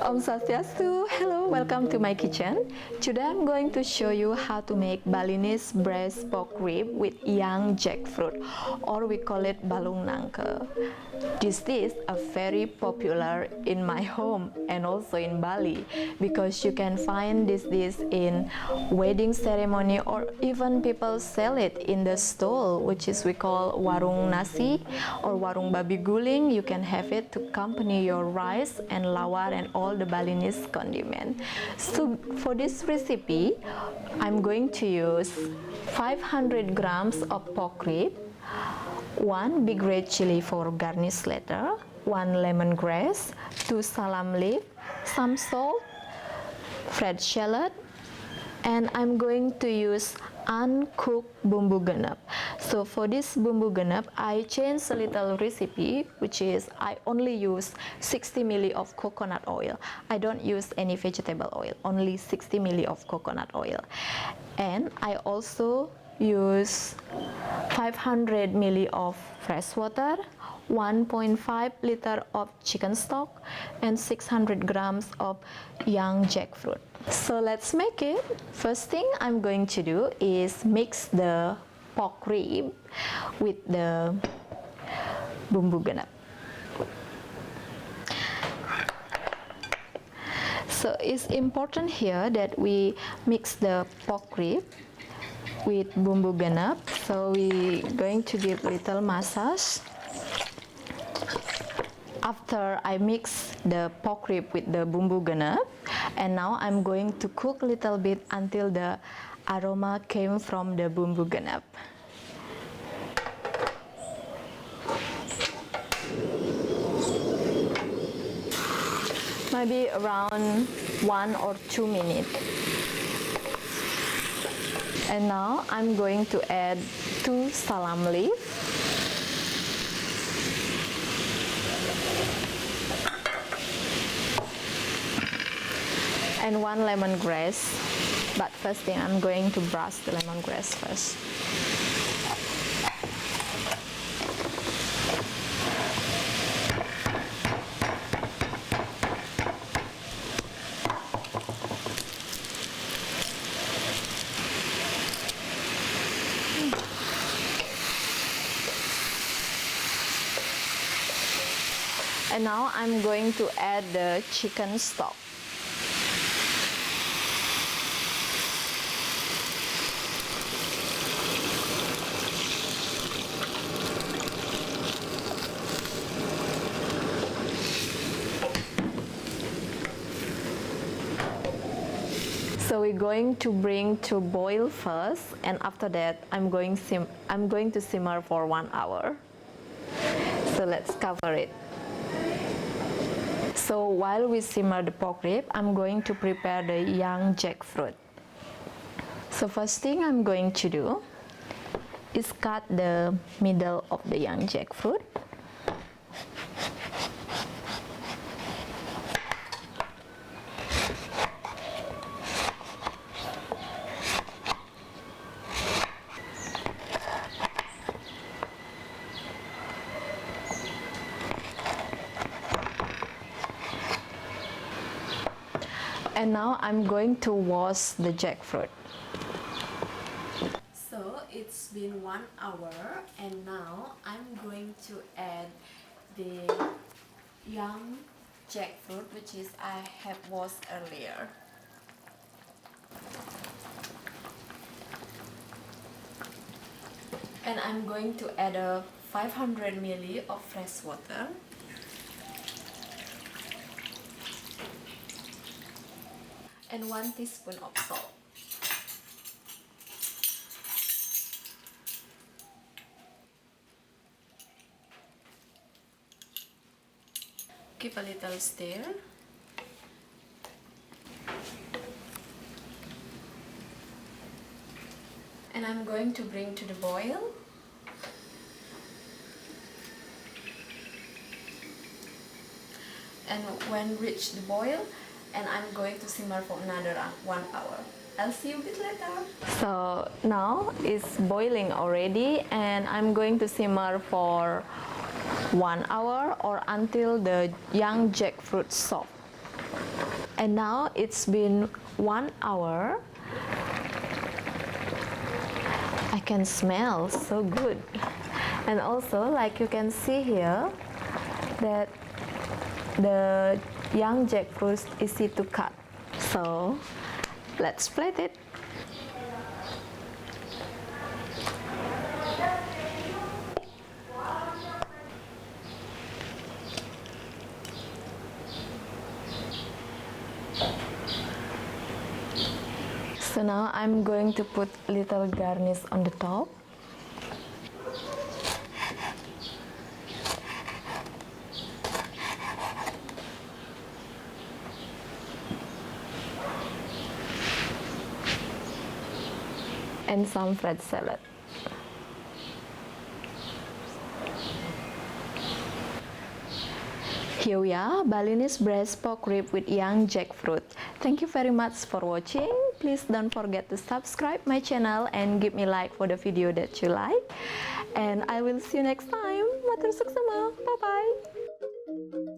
Om Swastiastu. Hello, welcome to my kitchen. Today I'm going to show you how to make Balinese braised pork rib with young jackfruit, or we call it Balung Nangka. This dish is very popular in my home and also in Bali because you can find this dish in wedding ceremony, or even people sell it in the stall, which is we call warung nasi or warung babi guling. You can have it to accompany your rice and lawar and all the Balinese condiment. So for this recipe, I'm going to use 500 grams of pork rib, 1 big red chili for garnish later, 1 lemongrass, 2 salam leaf, some salt, fresh shallot, and I'm going to use uncooked Bumbu Genep. So for this Bumbu Genep, I changed a little recipe, which is I only use 60 ml of coconut oil. I don't use any vegetable oil, only 60 ml of coconut oil. And I also use 500 ml of fresh water, 1.5 liter of chicken stock, and 600 grams of young jackfruit. So let's make it. First thing I'm going to do is mix the pork rib with the Bumbu Genep. So it's important here that we mix the pork rib with Bumbu Genep. So we're going to give little massage. After I mix the pork rib with the Bumbu Genep, and now I'm going to cook a little bit until the aroma came from the Bumbu Genep. Maybe around 1 or 2 minutes. And now I'm going to add 2 salam leaf, and 1 lemongrass. But first thing, I'm going to brush the lemongrass first. And now I'm going to add the chicken stock. So we're going to bring to boil first, and after that I'm going to simmer for 1 hour. So let's cover it. So while we simmer the pork rib, I'm going to prepare the young jackfruit. So first thing I'm going to do is cut the middle of the young jackfruit. And now I'm going to wash the jackfruit. So it's been 1 hour, and now I'm going to add the young jackfruit, which is I have washed earlier. And I'm going to add a 500 ml of fresh water. And 1 teaspoon of salt. Give a little stir. And I'm going to bring to the boil. And when reach the boil, and I'm going to simmer for another 1 hour. I'll see you a bit later. So now it's boiling already, and I'm going to simmer for 1 hour or until the young jackfruit soft. And now it's been 1 hour. I can smell so good. And also, like you can see here, that the young jackfruit is easy to cut. So let's plate it. So now I'm going to put little garnish on the top. And some fresh salad. Here we are, Balinese braised pork rib with young jackfruit. Thank you very much for watching. Please don't forget to subscribe my channel and give me like for the video that you like. And I will see you next time. Matur suksema. Bye bye.